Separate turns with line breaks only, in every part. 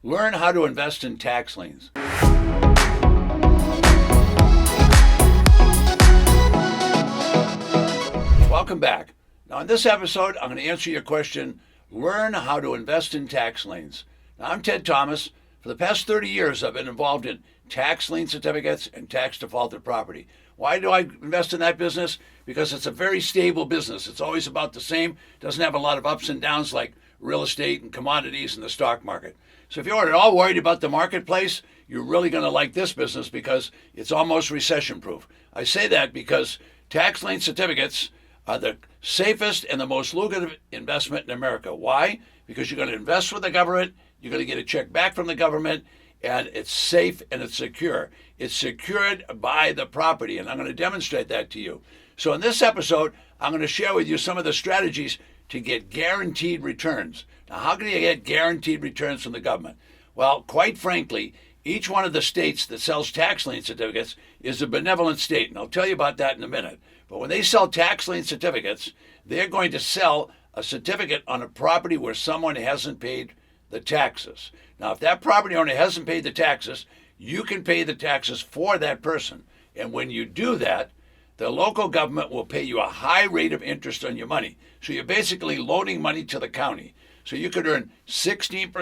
Learn how to invest in tax liens. Welcome back. Now, in this episode, I'm going to answer your question, learn how to invest in tax liens. Now, I'm Ted Thomas. For the past 30 years, I've been involved in tax lien certificates and tax defaulted property. Why do I invest in that business? Because it's a very stable business. It's always about the same. Doesn't have a lot of ups and downs like real estate and commodities and the stock market. So if you're at all worried about the marketplace, you're really going to like this business because it's almost recession proof. I say that because tax lien certificates are the safest and the most lucrative investment in America. Why? Because you're going to invest with the government, you're going to get a check back from the government, and it's safe and it's secure. It's secured by the property, and I'm going to demonstrate that to you. So in this episode, I'm going to share with you some of the strategies to get guaranteed returns. Now, how can you get guaranteed returns from the government? Well, quite frankly, each one of the states that sells tax lien certificates is a benevolent state, and I'll tell you about that in a minute. But when they sell tax lien certificates, they're going to sell a certificate on a property where someone hasn't paid the taxes. Now, if that property owner hasn't paid the taxes, you can pay the taxes for that person. And when you do that, the local government will pay you a high rate of interest on your money. So you're basically loaning money to the county. So you could earn 16%,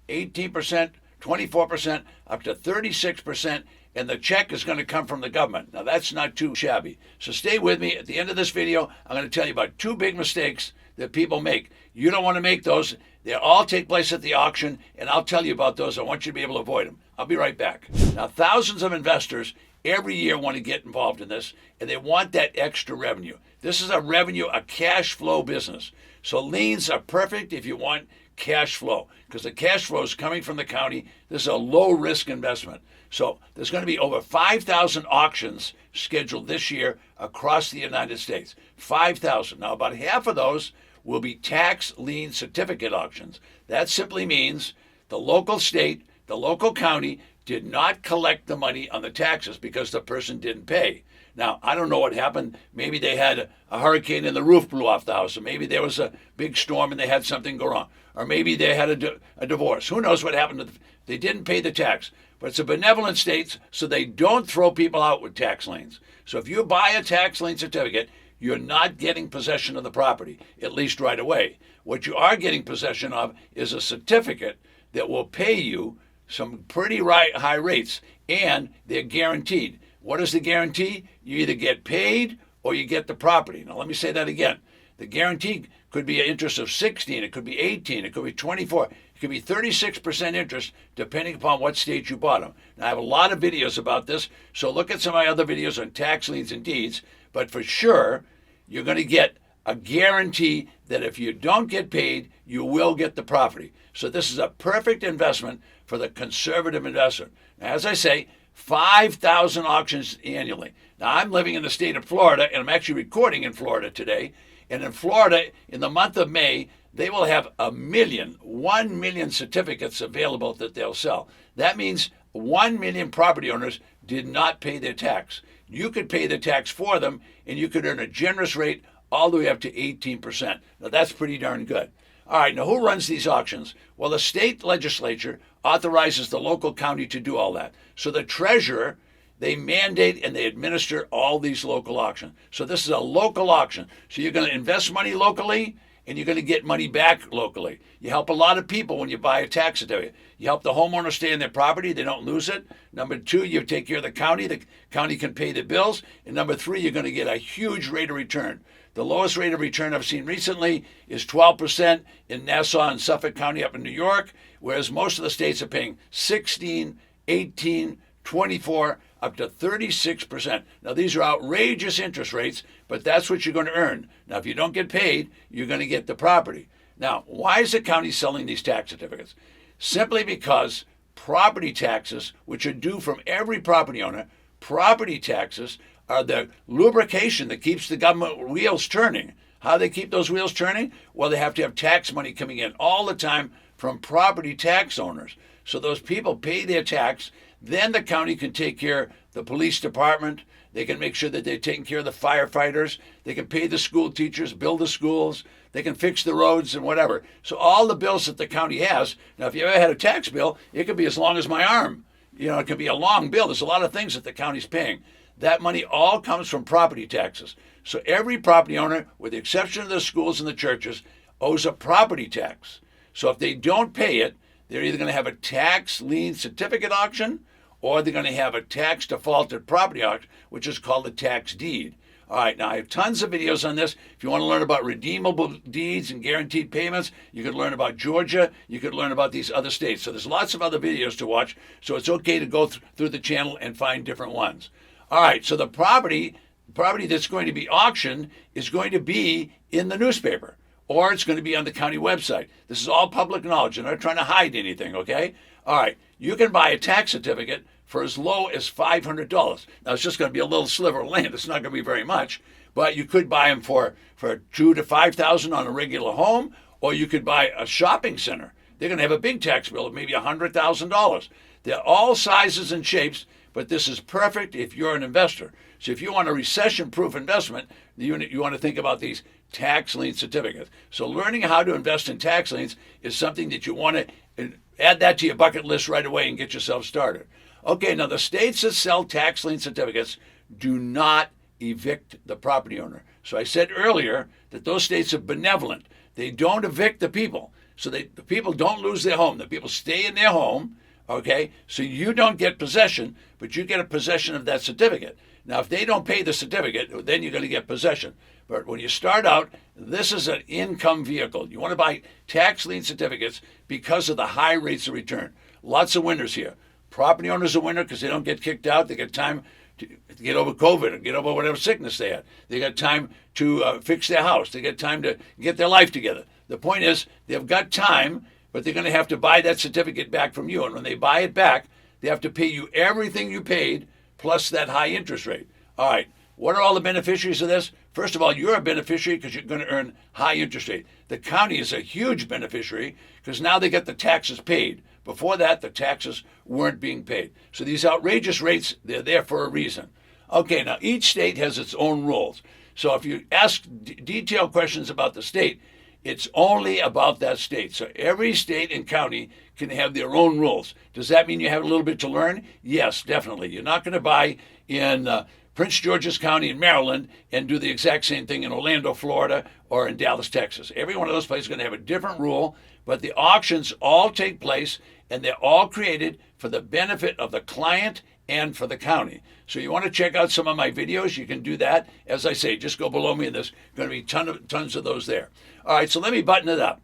18%, 24%, up to 36%, and the check is going to come from the government. Now, that's not too shabby. So stay with me. At the end of this video, I'm going to tell you about two big mistakes that people make. You don't want to make those. They all take place at the auction, and I'll tell you about those. I want you to be able to avoid them. I'll be right back. Now, thousands of investors every year want to get involved in this, and they want that extra revenue. This is a revenue, a cash flow business. So liens are perfect if you want cash flow, because the cash flow is coming from the county. This is a low-risk investment. So there's going to be over 5,000 auctions scheduled this year across the United States. 5,000. Now, about half of those will be tax lien certificate auctions. That simply means the local state, the local county did not collect the money on the taxes because the person didn't pay. Now, I don't know what happened. Maybe they had a hurricane and the roof blew off the house, or maybe there was a big storm and they had something go wrong, or maybe they had a divorce. Who knows what happened? They didn't pay the tax. But it's a benevolent state, so they don't throw people out with tax liens. So if you buy a tax lien certificate, you're not getting possession of the property, at least right away. What you are getting possession of is a certificate that will pay you some pretty high rates, and they're guaranteed. What is the guarantee? You either get paid or you get the property. Now, let me say that again. The guarantee could be an interest of 16, it could be 18, it could be 24, it could be 36% interest depending upon what state you bought them. Now, I have a lot of videos about this, so look at some of my other videos on tax liens and deeds, but for sure, you're going to get a guarantee that if you don't get paid, you will get the property. So this is a perfect investment for the conservative investor. Now, as I say, 5,000 auctions annually. Now, I'm living in the state of Florida, and I'm actually recording in Florida today. And in Florida, in the month of May, they will have 1 million certificates available that they'll sell. That means 1 million property owners did not pay their tax. You could pay the tax for them, and you could earn a generous rate all the way up to 18%. Now, that's pretty darn good. All right, now who runs these auctions? Well, the state legislature authorizes the local county to do all that. So the treasurer, they mandate and they administer all these local auctions. So this is a local auction. So you're going to invest money locally, and you're going to get money back locally. You help a lot of people when you buy a tax certificate. You help the homeowner stay in their property, they don't lose it. Number two, you take care of the county can pay the bills. And number three, you're going to get a huge rate of return. The lowest rate of return I've seen recently is 12% in Nassau and Suffolk County up in New York, whereas most of the states are paying 16, 18, 24, up to 36%. Now, these are outrageous interest rates, but that's what you're going to earn. Now, if you don't get paid, you're going to get the property. Now, why is the county selling these tax certificates? Simply because property taxes, which are due from every property owner, property taxes are the lubrication that keeps the government wheels turning. How do they keep those wheels turning? Well, they have to have tax money coming in all the time from property tax owners. So those people pay their tax. Then the county can take care of the police department. They can make sure that they're taking care of the firefighters. They can pay the school teachers, build the schools. They can fix the roads and whatever. So all the bills that the county has. Now, if you ever had a tax bill, it could be as long as my arm. It could be a long bill. There's a lot of things that the county's paying. That money all comes from property taxes. So every property owner, with the exception of the schools and the churches, owes a property tax. So if they don't pay it, they're either going to have a tax lien certificate auction, or they're going to have a tax defaulted property auction, which is called a tax deed. All right, now I have tons of videos on this. If you want to learn about redeemable deeds and guaranteed payments, you could learn about Georgia. You could learn about these other states. So there's lots of other videos to watch. So it's okay to go through the channel and find different ones. All right, so the property that's going to be auctioned is going to be in the newspaper, or it's going to be on the county website. This is all public knowledge. I'm not trying to hide anything, okay? All right, you can buy a tax certificate for as low as $500. Now, it's just going to be a little sliver of land. It's not going to be very much, but you could buy them for $2,000 to $5,000 on a regular home, or you could buy a shopping center. They're going to have a big tax bill of maybe $100,000. They're all sizes and shapes, but this is perfect if you're an investor. So if you want a recession-proof investment, you want to think about these tax lien certificates. So learning how to invest in tax liens is something that you want to add that to your bucket list right away and get yourself started. Okay, now the states that sell tax lien certificates do not evict the property owner. So I said earlier that those states are benevolent. They don't evict the people. So the people don't lose their home. The people stay in their home, okay? So you don't get possession, but you get a possession of that certificate. Now, if they don't pay the certificate, then you're going to get possession. But when you start out, this is an income vehicle. You want to buy tax lien certificates because of the high rates of return. Lots of winners here. Property owners are winner because they don't get kicked out. They get time to get over COVID or get over whatever sickness they had. They got time to fix their house. They get time to get their life together. The point is, they've got time, but they're going to have to buy that certificate back from you. And when they buy it back, they have to pay you everything you paid plus that high interest rate. All right, what are all the beneficiaries of this? First of all, you're a beneficiary because you're going to earn high interest rate. The county is a huge beneficiary because now they get the taxes paid. Before that, the taxes weren't being paid. So these outrageous rates, they're there for a reason. Okay, now each state has its own rules. So if you ask detailed questions about the state, it's only about that state. So every state and county can have their own rules. Does that mean you have a little bit to learn? Yes, definitely. You're not going to buy in Prince George's County in Maryland and do the exact same thing in Orlando, Florida, or in Dallas, Texas. Every one of those places is going to have a different rule, but the auctions all take place, and they're all created for the benefit of the client and for the county. So you want to check out some of my videos, you can do that. As I say, just go below me, and there's going to be tons of those there. All right, so let me button it up.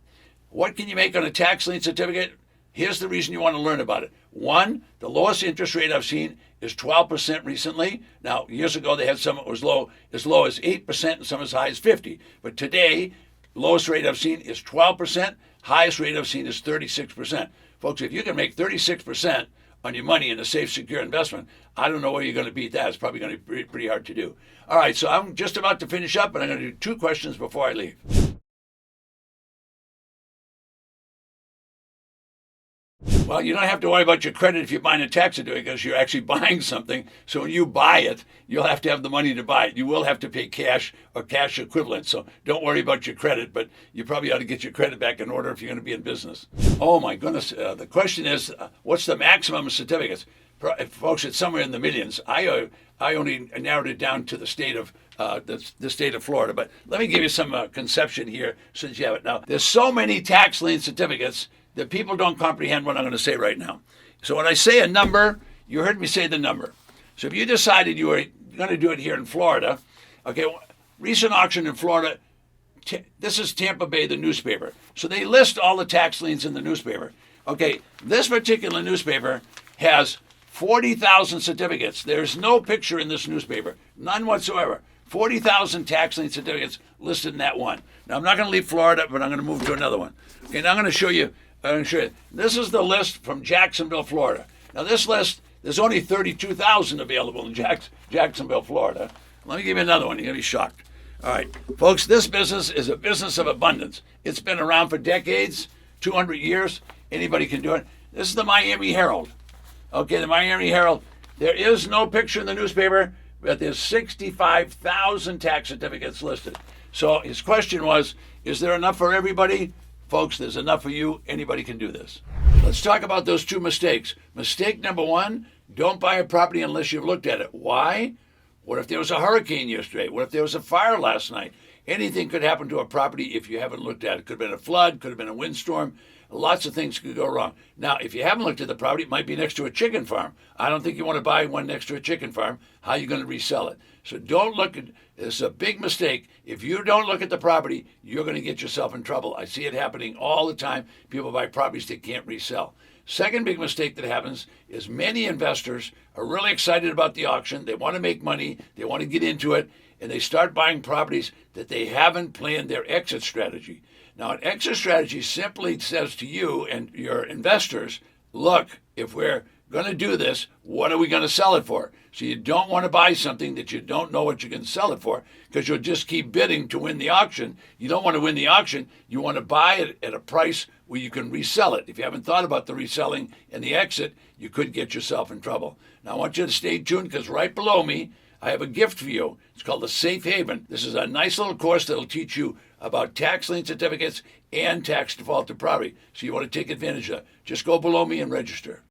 What can you make on a tax lien certificate? Here's the reason you want to learn about it. One, the lowest interest rate I've seen is 12% recently. Now, years ago, they had some that was as low as 8% and some as high as 50%. But today, lowest rate I've seen is 12%. Highest rate I've seen is 36%. Folks, if you can make 36% on your money in a safe, secure investment, I don't know where you're going to beat that. It's probably going to be pretty hard to do. All right, so I'm just about to finish up, and I'm going to do 2 questions before I leave. Well, you don't have to worry about your credit if you're buying a tax certificate because you're actually buying something. So when you buy it, you'll have to have the money to buy it. You will have to pay cash or cash equivalent. So don't worry about your credit, but you probably ought to get your credit back in order if you're going to be in business. Oh my goodness. The question is, what's the maximum of certificates? Folks, it's somewhere in the millions. I only narrowed it down to the state of the state of Florida. But let me give you some conception here since you have it. Now, there's so many tax lien certificates that people don't comprehend what I'm going to say right now. So when I say a number, you heard me say the number. So if you decided you were going to do it here in Florida, okay, recent auction in Florida, this is Tampa Bay, the newspaper. So they list all the tax liens in the newspaper. Okay, this particular newspaper has 40,000 certificates. There's no picture in this newspaper, none whatsoever. 40,000 tax lien certificates listed in that one. Now, I'm not going to leave Florida, but I'm going to move to another one. Okay, now I'm going to show you. This is the list from Jacksonville, Florida. Now, this list, there's only 32,000 available in Jacksonville, Florida. Let me give you another one. You're going to be shocked. All right, folks, this business is a business of abundance. It's been around for decades, 200 years. Anybody can do it. This is the Miami Herald. Okay, the Miami Herald. There is no picture in the newspaper, but there's 65,000 tax certificates listed. So his question was, is there enough for everybody? Folks, there's enough for you. Anybody can do this. Let's talk about those two mistakes. Mistake number one, don't buy a property unless you've looked at it. Why? What if there was a hurricane yesterday? What if there was a fire last night? Anything could happen to a property if you haven't looked at it. Could have been a flood, could have been a windstorm. Lots of things could go wrong. Now, if you haven't looked at the property, it might be next to a chicken farm. I don't think you want to buy one next to a chicken farm. How are you going to resell it? So don't look at it's a big mistake. If you don't look at the property, you're going to get yourself in trouble. I see it happening all the time. People buy properties they can't resell. Second big mistake that happens is many investors are really excited about the auction. They want to make money. They want to get into it. And they start buying properties that they haven't planned their exit strategy. Now, an exit strategy simply says to you and your investors, look, if we're going to do this, what are we going to sell it for? So you don't want to buy something that you don't know what you can sell it for because you'll just keep bidding to win the auction. You don't want to win the auction. You want to buy it at a price where you can resell it. If you haven't thought about the reselling and the exit, you could get yourself in trouble. Now, I want you to stay tuned because right below me, I have a gift for you. It's called the Safe Haven. This is a nice little course that'll teach you about tax lien certificates and tax defaulted property. So you want to take advantage of it. Just go below me and register.